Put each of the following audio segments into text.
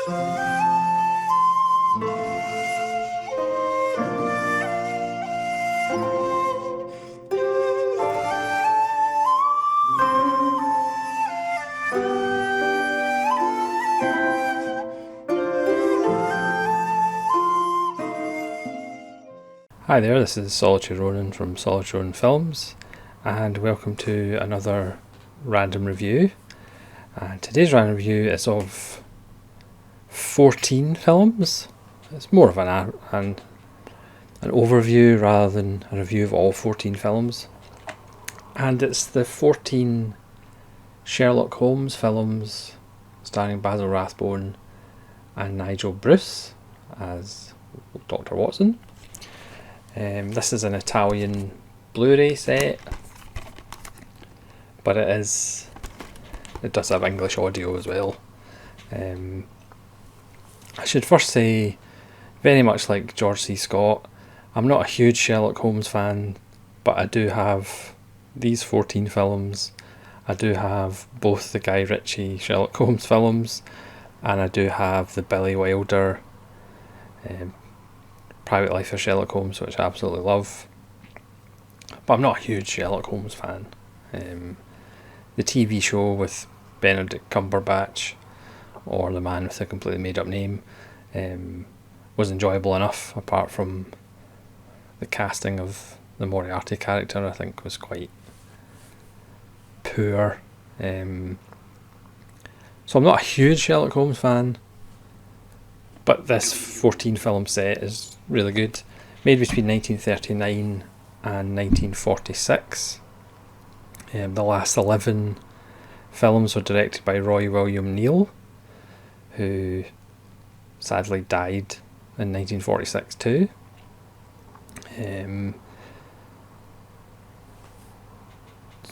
Hi there, this is Solitary Ronin from Solitary Ronin Films, and welcome to another random review. And today's random review is of 14 films. It's more of an overview rather than a review of all 14 films. And it's the 14 Sherlock Holmes films starring Basil Rathbone and Nigel Bruce as Dr. Watson. This is an Italian Blu-ray set, but it does have English audio as well. I should first say, very much like George C. Scott, I'm not a huge Sherlock Holmes fan, but I do have these 14 films. I do have both the Guy Ritchie Sherlock Holmes films, and I do have the Billy Wilder Private Life of Sherlock Holmes, which I absolutely love. But I'm not a huge Sherlock Holmes fan. The TV show with Benedict Cumberbatch, or The Man with a Completely Made Up Name, was enjoyable enough, apart from the casting of the Moriarty character, I think was quite poor. So I'm not a huge Sherlock Holmes fan, but this 14 film set is really good. Made between 1939 and 1946. The last 11 films were directed by Roy William Neill, who sadly died in 1946 too.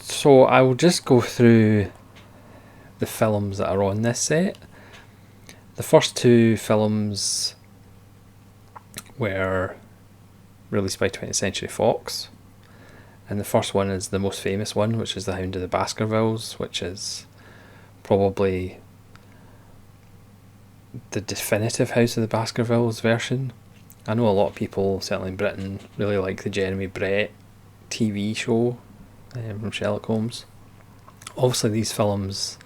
So I will just go through the films that are on this set. The first two films were released by 20th Century Fox, and the first one is the most famous one, which is The Hound of the Baskervilles, which is probably the definitive House of the Baskervilles version. I know a lot of people, certainly in Britain, really like the Jeremy Brett TV show from Sherlock Holmes. Obviously these films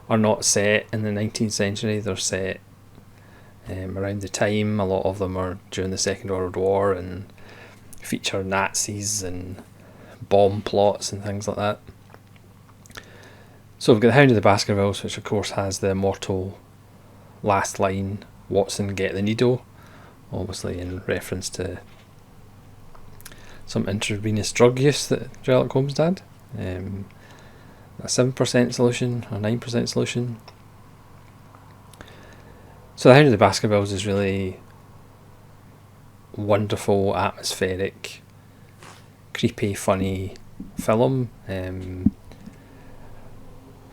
are not set in the 19th century, they're set around the time. A lot of them are during the Second World War and feature Nazis and bomb plots and things like that. So we've got The Hound of the Baskervilles, which of course has the immortal last line, "Watson, get the needle," obviously in reference to some intravenous drug use that Sherlock Holmes did. A 7% solution or 9% solution. So The Hound of the Baskervilles is really wonderful, atmospheric, creepy, funny film.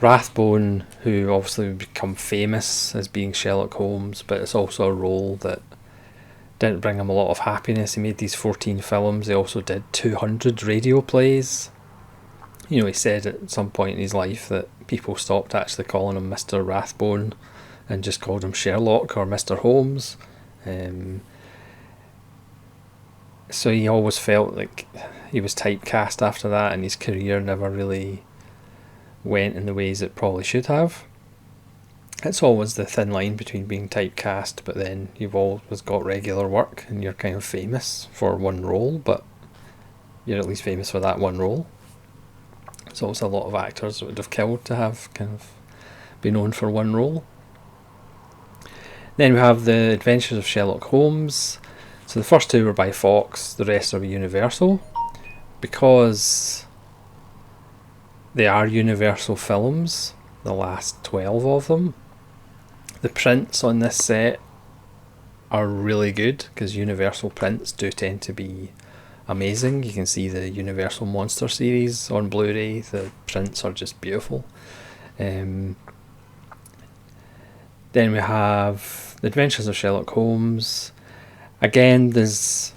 Rathbone, who obviously would become famous as being Sherlock Holmes, but it's also a role that didn't bring him a lot of happiness. He made these 14 films. He also did 200 radio plays. You know, he said at some point in his life that people stopped actually calling him Mr. Rathbone and just called him Sherlock or Mr. Holmes. So he always felt like he was typecast after that, and his career never really went in the ways it probably should have. It's always the thin line between being typecast, but then you've always got regular work and you're kind of famous for one role, but you're at least famous for that one role. So it's a lot of actors that would have killed to have kind of be known for one role. Then we have The Adventures of Sherlock Holmes. So the first two were by Fox, the rest are Universal. Because they are Universal films, the last 12 of them, the prints on this set are really good, because Universal prints do tend to be amazing. You can see the Universal Monster series on Blu-ray, the prints are just beautiful. Then we have The Adventures of Sherlock Holmes. Again, there's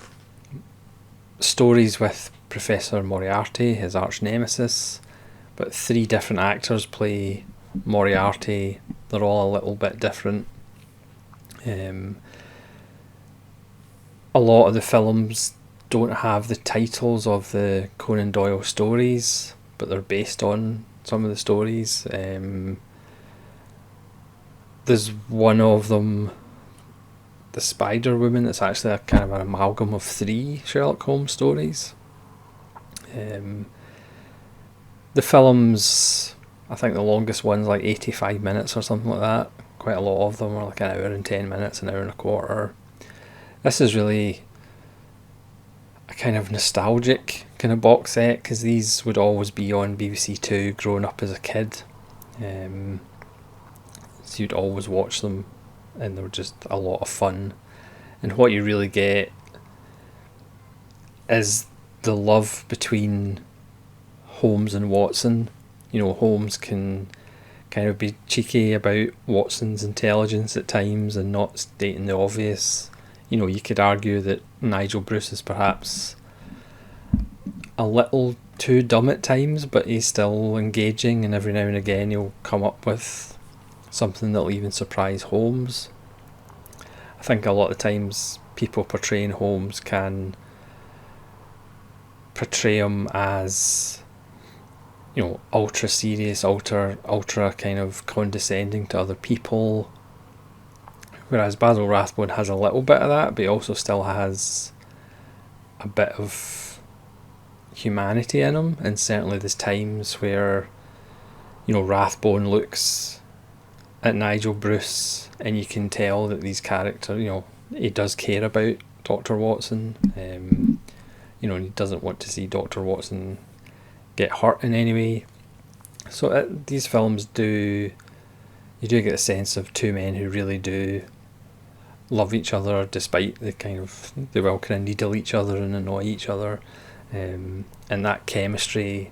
stories with Professor Moriarty, his arch nemesis, but 3 different actors play Moriarty. They're all a little bit different. A lot of the films don't have the titles of the Conan Doyle stories, but they're based on some of the stories. There's one of them, the Spider Woman, that's actually a kind of an amalgam of 3 Sherlock Holmes stories. The films, I think the longest one's like 85 minutes or something like that. Quite a lot of them are like an hour and 10 minutes, an hour and a quarter. This is really a kind of nostalgic kind of box set, because these would always be on BBC Two growing up as a kid. So you'd always watch them, and they were just a lot of fun. And what you really get is the love between Holmes and Watson. You know, Holmes can kind of be cheeky about Watson's intelligence at times and not stating the obvious. You know, you could argue that Nigel Bruce is perhaps a little too dumb at times, but he's still engaging, and every now and again he'll come up with something that'll even surprise Holmes. I think a lot of times people portraying Holmes can portray him as, you know, ultra serious, ultra kind of condescending to other people, whereas Basil Rathbone has a little bit of that, but he also still has a bit of humanity in him. And certainly there's times where, you know, Rathbone looks at Nigel Bruce and you can tell that these characters, you know, he does care about Dr. Watson. You know, and he doesn't want to see Dr. Watson get hurt in any way. So these films you do get a sense of 2 men who really do love each other, despite they will kind of needle each other and annoy each other, and that chemistry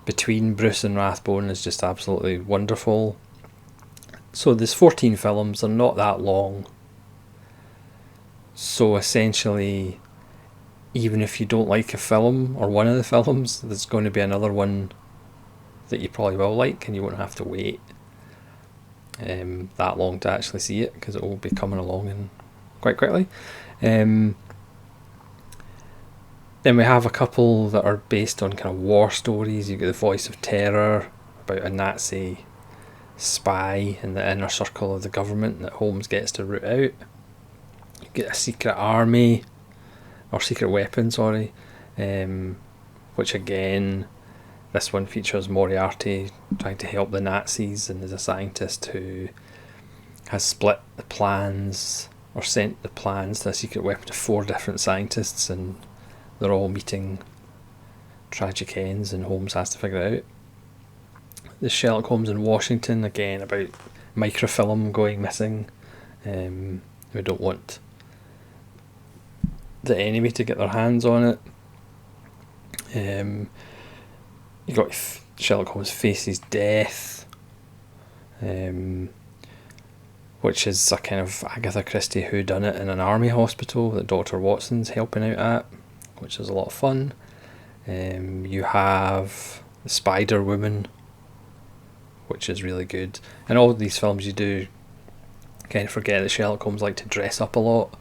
between Bruce and Rathbone is just absolutely wonderful. So there's 14 films, they're not that long. So essentially, even if you don't like a film or one of the films, there's going to be another one that you probably will like, and you won't have to wait that long to actually see it, because it will be coming along in quite quickly. Then we have a couple that are based on kind of war stories. You get The Voice of Terror, about a Nazi spy in the inner circle of the government that Holmes gets to root out. You get A Secret Army, or Secret Weapon, sorry, which again, this one features Moriarty trying to help the Nazis, and there's a scientist who has split the plans, or sent the plans to a secret weapon to 4 different scientists, and they're all meeting tragic ends, and Holmes has to figure it out. The Sherlock Holmes and Washington, again about microfilm going missing. We don't want the enemy to get their hands on it. You got Sherlock Holmes Faces Death, which is a kind of Agatha Christie whodunit in an army hospital that Dr. Watson's helping out at, which is a lot of fun. You have The Spider Woman, which is really good. And all of these films, you do kind of forget that Sherlock Holmes liked to dress up a lot,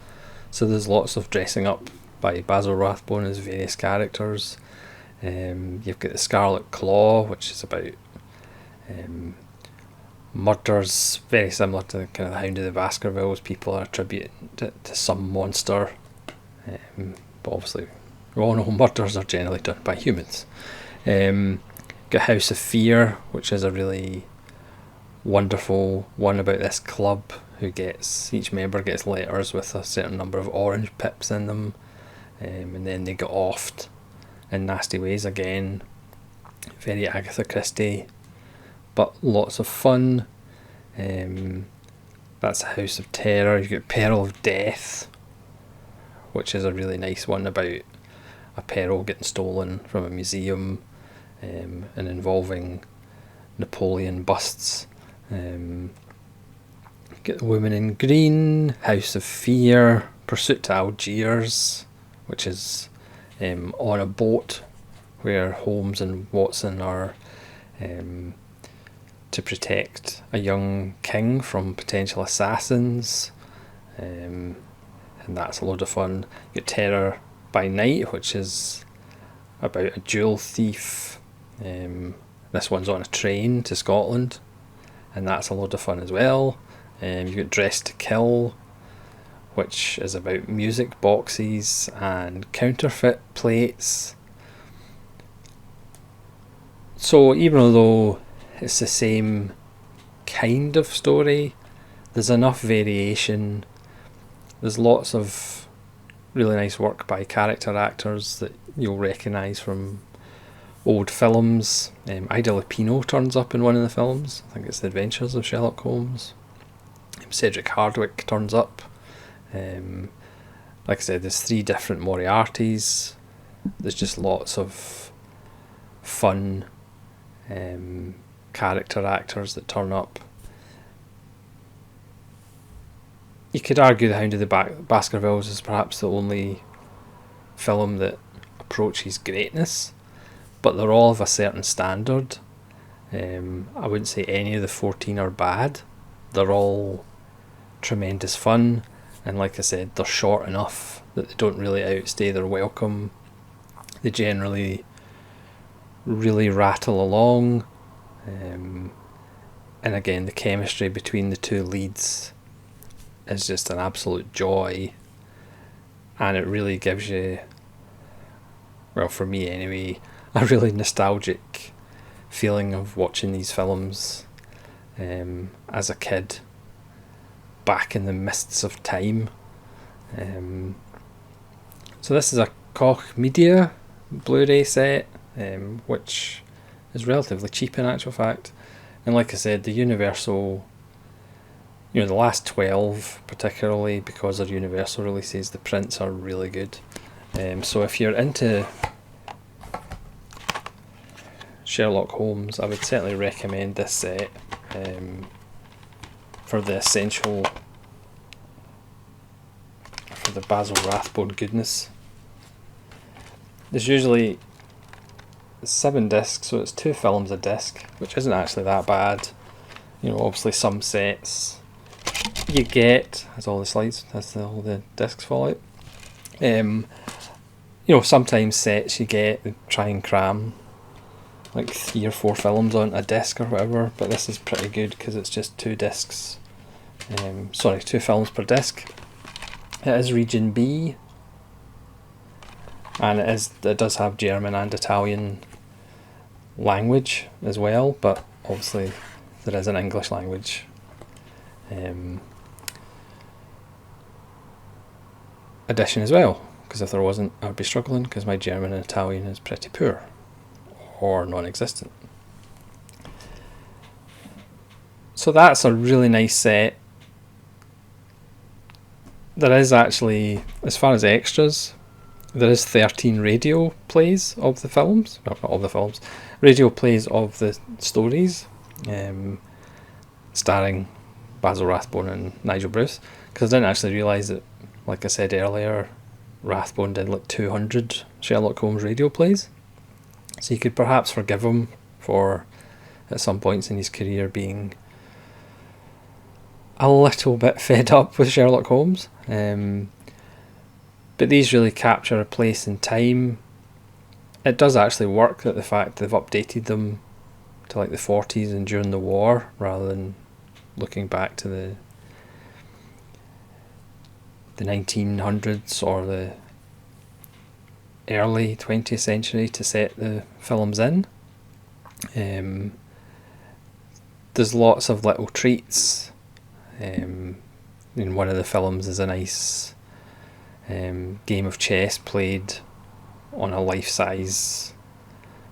so there's lots of dressing up by Basil Rathbone as various characters. You've got The Scarlet Claw, which is about murders, very similar to kind of the Hound of the Baskervilles. People are attributing it to some monster, but obviously we all know murders are generally done by humans. Got House of Fear, which is a really wonderful one about this club who each member gets letters with a certain number of orange pips in them, and then they get offed in nasty ways. Again, very Agatha Christie, but lots of fun. That's a House of Terror. You've got Peril of Death, which is a really nice one about a peril getting stolen from a museum, and involving Napoleon busts. Get The Woman in Green, House of Fear, Pursuit to Algiers, which is on a boat where Holmes and Watson are to protect a young king from potential assassins, and that's a load of fun. You get Terror by Night, which is about a jewel thief. This one's on a train to Scotland, and that's a load of fun as well. You've got Dressed to Kill, which is about music boxes and counterfeit plates. So even though it's the same kind of story, there's enough variation. There's lots of really nice work by character actors that you'll recognise from old films. Ida Lupino turns up in one of the films. I think it's The Adventures of Sherlock Holmes. Cedric Hardwicke turns up. Like I said, there's 3 different Moriartys. There's just lots of fun character actors that turn up. You could argue The Hound of the Baskervilles is perhaps the only film that approaches greatness, but they're all of a certain standard. I wouldn't say any of the 14 are bad. They're all tremendous fun, and like I said, they're short enough that they don't really outstay their welcome. They generally really rattle along, and again, the chemistry between the 2 leads is just an absolute joy, and it really gives you, well, for me anyway, a really nostalgic feeling of watching these films as a kid, back in the mists of time. So this is a Koch Media Blu-ray set, which is relatively cheap in actual fact, and like I said, the Universal, the last 12 particularly, because they're Universal releases, the prints are really good. So if you're into Sherlock Holmes, I would certainly recommend this set for the essential, for the Basil Rathbone goodness. There's usually 7 discs, so it's 2 films a disc, which isn't actually that bad. Obviously some sets you get, as all the slides, as all the discs fall out. Sometimes sets you get, they try and cram like 3 or 4 films on a disc or whatever, but this is pretty good because it's just 2 discs. 2 films per disc. It is region B, and it does have German and Italian language as well, but obviously there is an English language edition as well, because if there wasn't, I would be struggling, because my German and Italian is pretty poor or non-existent. So that's a really nice set. There is actually, as far as extras, there is 13 radio plays of the films, well, not of the films, radio plays of the stories, starring Basil Rathbone and Nigel Bruce, because I didn't actually realise that, like I said earlier, Rathbone did like 200 Sherlock Holmes radio plays, so you could perhaps forgive him for, at some points in his career, being a little bit fed up with Sherlock Holmes. But these really capture a place in time. It does actually work, that the fact they've updated them to like the 40s and during the war, rather than looking back to the 1900s or the early 20th century to set the films in. There's lots of little treats. In one of the films is a nice game of chess played on a life-size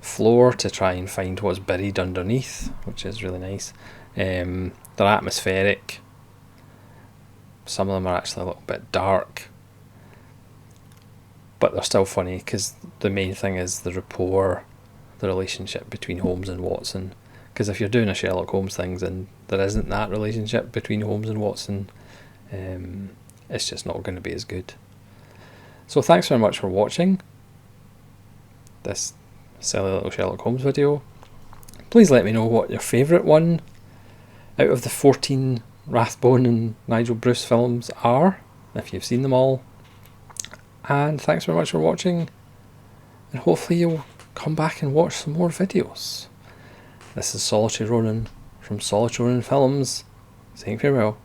floor to try and find what's buried underneath, which is really nice. They're atmospheric. Some of them are actually a little bit dark, but they're still funny because the main thing is the rapport, the relationship between Holmes and Watson. Because if you're doing a Sherlock Holmes thing and there isn't that relationship between Holmes and Watson, it's just not going to be as good. So thanks very much for watching this silly little Sherlock Holmes video. Please let me know what your favourite one out of the 14 Rathbone and Nigel Bruce films are, if you've seen them all. And thanks very much for watching, and hopefully you'll come back and watch some more videos. This is Solitary Ronin from Solitary Ronin Films, saying farewell.